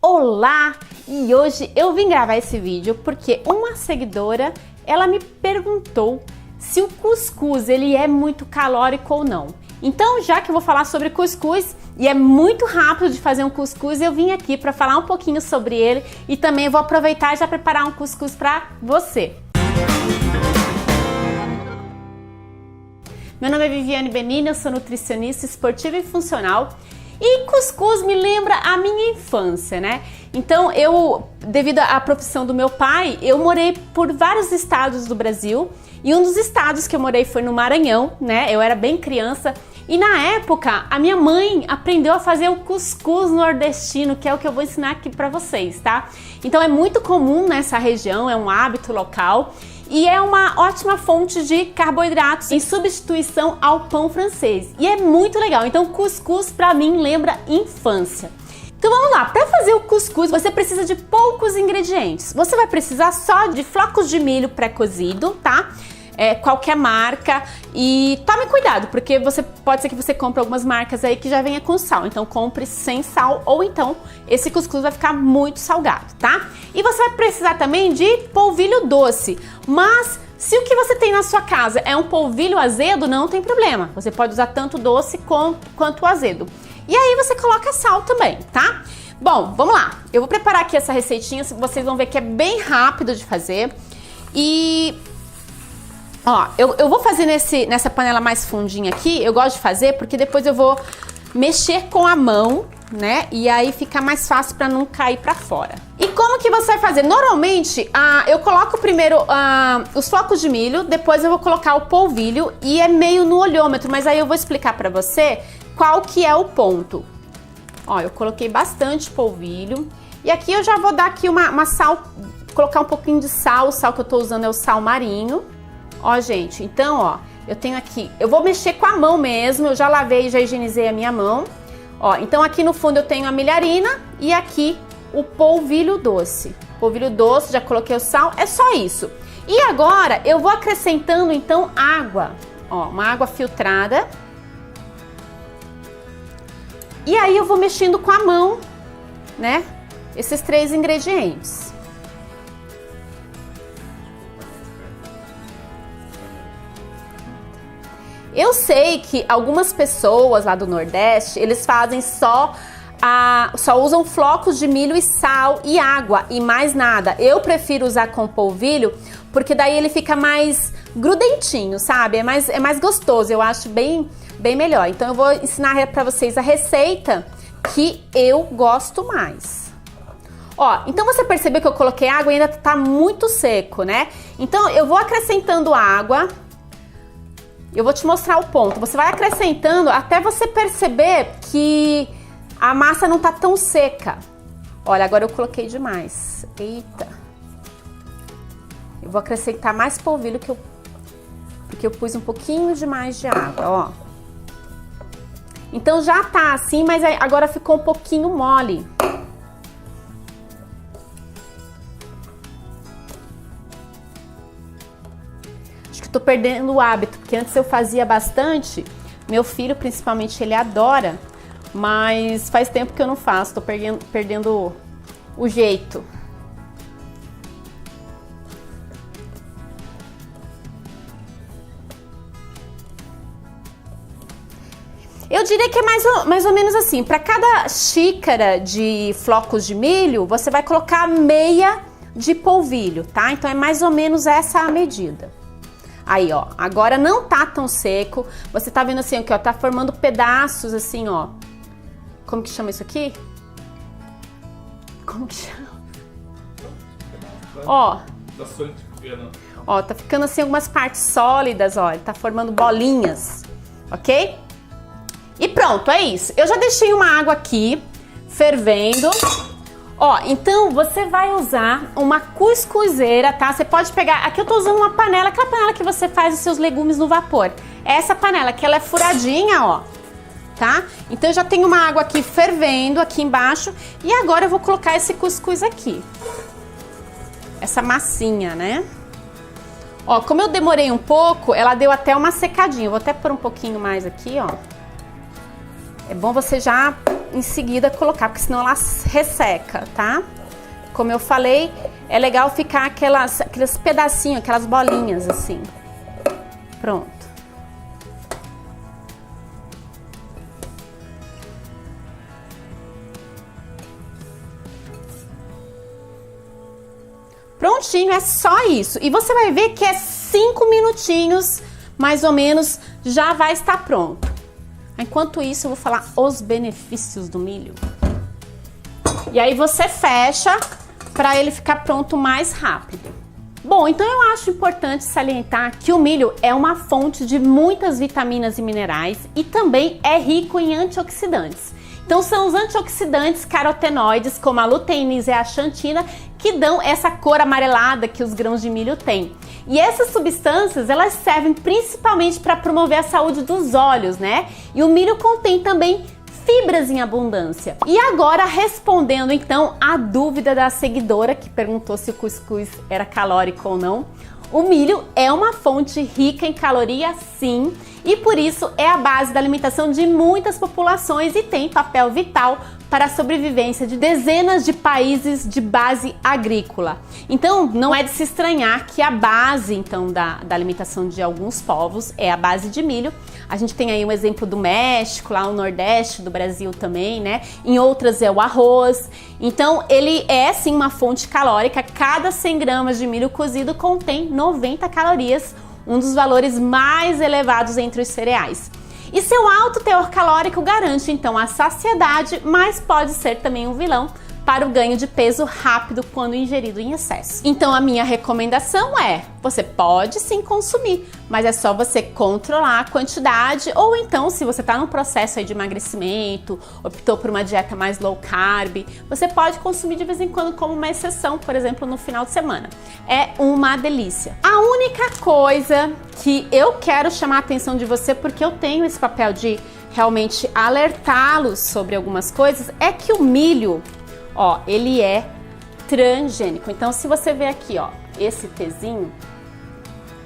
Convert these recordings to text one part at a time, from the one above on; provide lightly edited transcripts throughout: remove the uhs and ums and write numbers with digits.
Olá! E hoje eu vim gravar esse vídeo porque uma seguidora, ela me perguntou se o cuscuz ele é muito calórico ou não. Então, já que eu vou falar sobre cuscuz e é muito rápido de fazer um cuscuz, eu vim aqui para falar um pouquinho sobre ele e também vou aproveitar e já preparar um cuscuz para você. Meu nome é Viviane Benini, eu sou nutricionista esportiva e funcional. E cuscuz me lembra a minha infância, né? Então devido à profissão do meu pai, eu morei por vários estados do Brasil. E um dos estados que eu morei foi no Maranhão, né? Eu era bem criança. E na época, a minha mãe aprendeu a fazer o cuscuz nordestino, que é o que eu vou ensinar aqui pra vocês, tá? Então é muito comum nessa região, é um hábito local. E é uma ótima fonte de carboidratos em substituição ao pão francês. E é muito legal. Então cuscuz pra mim lembra infância. Então vamos lá, para fazer o cuscuz você precisa de poucos ingredientes. Você vai precisar só de flocos de milho pré-cozido, tá? Qualquer marca, e tome cuidado, porque pode ser que você compre algumas marcas aí que já venha com sal, então compre sem sal, ou então esse cuscuz vai ficar muito salgado, tá? E você vai precisar também de polvilho doce, mas se o que você tem na sua casa é um polvilho azedo, não tem problema, você pode usar tanto doce quanto azedo. E aí você coloca sal também, tá? Bom, vamos lá, eu vou preparar aqui essa receitinha, vocês vão ver que é bem rápido de fazer. E ó, eu vou fazer nessa panela mais fundinha aqui, eu gosto de fazer porque depois eu vou mexer com a mão, né? E aí fica mais fácil para não cair para fora. E como que você vai fazer? Normalmente, eu coloco primeiro os flocos de milho, depois eu vou colocar o polvilho e é meio no olhômetro, mas aí eu vou explicar para você qual que é o ponto. Ó, eu coloquei bastante polvilho e aqui eu já vou dar aqui uma sal, colocar um pouquinho de sal, o sal que eu tô usando é o sal marinho. Ó, gente, então, ó, eu tenho aqui, eu vou mexer com a mão mesmo, eu já lavei e já higienizei a minha mão. Ó, então aqui no fundo eu tenho a milharina e aqui o polvilho doce. Polvilho doce, já coloquei o sal, é só isso. E agora eu vou acrescentando então água, ó, uma água filtrada. E aí eu vou mexendo com a mão, né, esses três ingredientes. Eu sei que algumas pessoas lá do Nordeste, eles fazem só usam flocos de milho e sal e água e mais nada. Eu prefiro usar com polvilho, porque daí ele fica mais grudentinho, sabe? É mais gostoso, eu acho bem melhor. Então eu vou ensinar pra vocês a receita que eu gosto mais. Ó, então você percebeu que eu coloquei água e ainda tá muito seco, né? Então eu vou acrescentando água. Eu vou te mostrar o ponto. Você vai acrescentando até você perceber que a massa não tá tão seca. Olha, agora eu coloquei demais. Eita. Eu vou acrescentar mais polvilho porque eu pus um pouquinho demais de água, ó. Então já tá assim, mas agora ficou um pouquinho mole. Tô perdendo o hábito, porque antes eu fazia bastante, meu filho principalmente ele adora, mas faz tempo que eu não faço, tô perdendo o jeito. Eu diria que é mais ou menos assim, para cada xícara de flocos de milho, você vai colocar meia de polvilho, tá? Então é mais ou menos essa a medida. Aí, ó, agora não tá tão seco. Você tá vendo assim, aqui, ó, tá formando pedaços assim, ó. Como que chama isso aqui? Como que chama? Ó. Ó, tá ficando assim algumas partes sólidas, ó. Ele tá formando bolinhas, ok? E pronto, é isso. Eu já deixei uma água aqui, fervendo. Ó, então você vai usar uma cuscuzeira, tá? Você pode pegar, aqui eu tô usando uma panela, aquela panela que você faz os seus legumes no vapor. Essa panela que ela é furadinha, ó, tá? Então eu já tenho uma água aqui fervendo aqui embaixo e agora eu vou colocar esse cuscuz aqui. Essa massinha, né? Ó, como eu demorei um pouco, ela deu até uma secadinha. Eu vou até pôr um pouquinho mais aqui, ó. É bom você já em seguida colocar, porque senão ela resseca, tá? Como eu falei, é legal ficar aqueles pedacinhos, aquelas bolinhas assim. Pronto. Prontinho, é só isso. E você vai ver que é 5 minutinhos, mais ou menos, já vai estar pronto. Enquanto isso, eu vou falar os benefícios do milho. E aí você fecha para ele ficar pronto mais rápido. Bom, então eu acho importante salientar que o milho é uma fonte de muitas vitaminas e minerais e também é rico em antioxidantes. Então são os antioxidantes carotenoides, como a luteína e a xantina, que dão essa cor amarelada que os grãos de milho têm. E essas substâncias, elas servem principalmente para promover a saúde dos olhos, né? E o milho contém também fibras em abundância. E agora, respondendo então a dúvida da seguidora que perguntou se o cuscuz era calórico ou não, o milho é uma fonte rica em calorias, sim, e por isso é a base da alimentação de muitas populações e tem papel vital para a sobrevivência de dezenas de países de base agrícola. Então, não é de se estranhar que a base então da alimentação de alguns povos é a base de milho. A gente tem aí um exemplo do México, lá no Nordeste do Brasil também, né? Em outras é o arroz. Então, ele é sim uma fonte calórica. Cada 100 gramas de milho cozido contém 90 calorias, um dos valores mais elevados entre os cereais. E seu alto teor calórico garante então a saciedade, mas pode ser também um vilão para o ganho de peso rápido quando ingerido em excesso. Então a minha recomendação é, você pode sim consumir, mas é só você controlar a quantidade, ou então se você está num processo aí de emagrecimento, optou por uma dieta mais low carb, você pode consumir de vez em quando como uma exceção, por exemplo, no final de semana. É uma delícia. A única coisa que eu quero chamar a atenção de você, porque eu tenho esse papel de realmente alertá-los sobre algumas coisas, é que o milho, ó, ele é transgênico. Então, se você ver aqui, ó, esse Tzinho,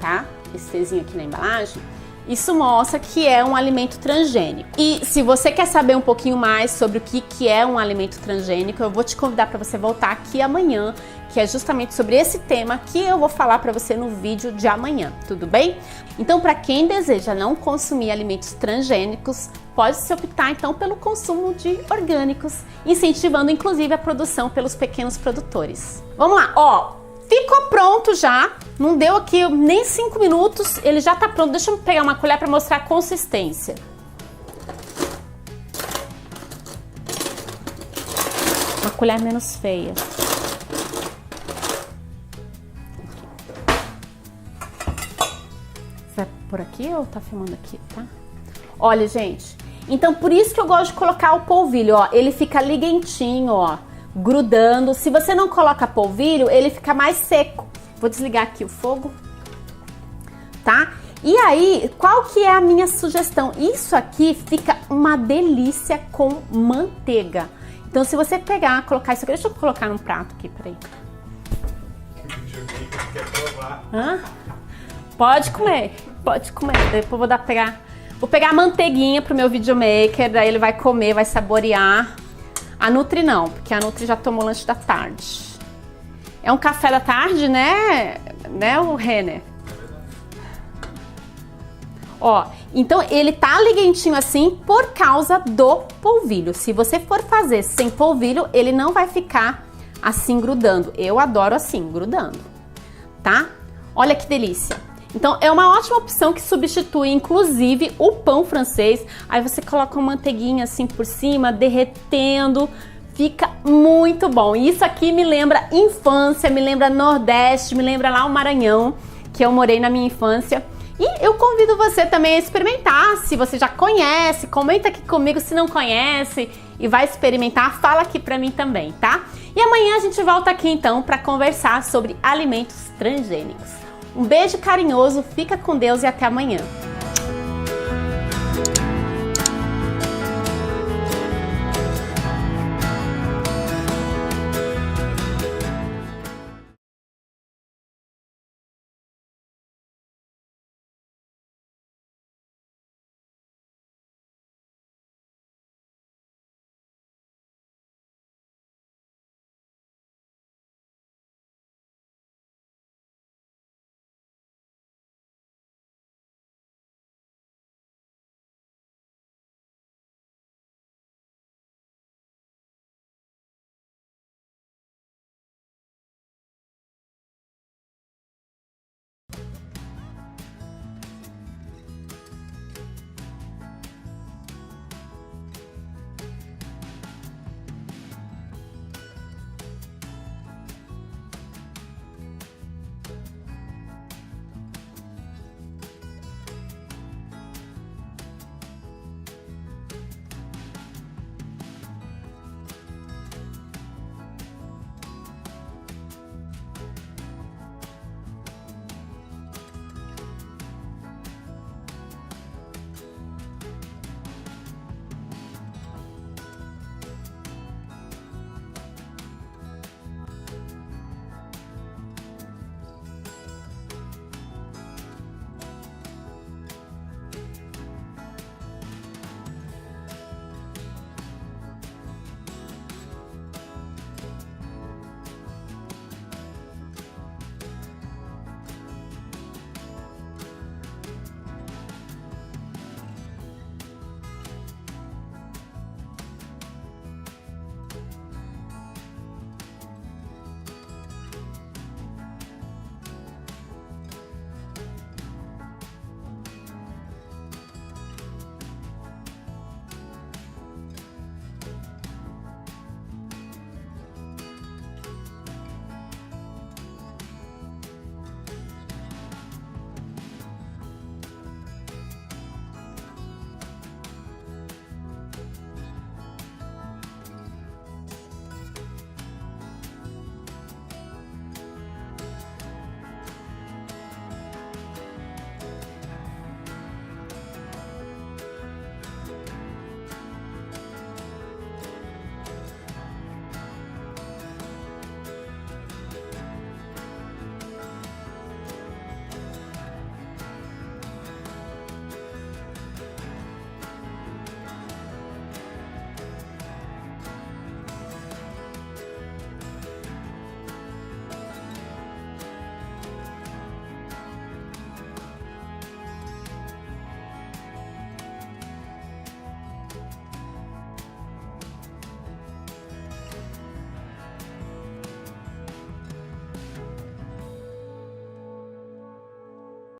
tá? Esse Tzinho aqui na embalagem, isso mostra que é um alimento transgênico. E se você quer saber um pouquinho mais sobre o que é um alimento transgênico, eu vou te convidar para você voltar aqui amanhã, que é justamente sobre esse tema que eu vou falar para você no vídeo de amanhã, tudo bem? Então, para quem deseja não consumir alimentos transgênicos, pode-se optar então pelo consumo de orgânicos, incentivando inclusive a produção pelos pequenos produtores. Vamos lá, ó, ficou pronto já, não deu aqui nem 5 minutos, ele já tá pronto. Deixa eu pegar uma colher para mostrar a consistência. Uma colher menos feia. Vai por aqui ou tá filmando aqui, tá? Olha, gente, então por isso que eu gosto de colocar o polvilho, ó, ele fica liguentinho, ó, grudando. Se você não coloca polvilho, ele fica mais seco. Vou desligar aqui o fogo, tá? E aí, qual que é a minha sugestão? Isso aqui fica uma delícia com manteiga. Então, se você pegar, colocar isso aqui, deixa eu colocar num prato aqui, peraí. Quer provar? Hã? Pode comer, pode comer. Depois vou pegar a manteiguinha pro meu videomaker, daí ele vai comer, vai saborear. A Nutri não, porque a Nutri já tomou lanche da tarde. É um café da tarde, né? Né, o Renner? Ó, então ele tá liguentinho assim por causa do polvilho. Se você for fazer sem polvilho, ele não vai ficar assim grudando. Eu adoro assim, grudando, tá? Olha que delícia. Então é uma ótima opção que substitui inclusive o pão francês. Aí você coloca uma manteiguinha assim por cima, derretendo, fica muito bom. E isso aqui me lembra infância, me lembra Nordeste, me lembra lá o Maranhão, que eu morei na minha infância. E eu convido você também a experimentar. Se você já conhece, comenta aqui comigo se não conhece e vai experimentar, fala aqui pra mim também, tá? E amanhã a gente volta aqui então para conversar sobre alimentos transgênicos. Um beijo carinhoso, fica com Deus e até amanhã.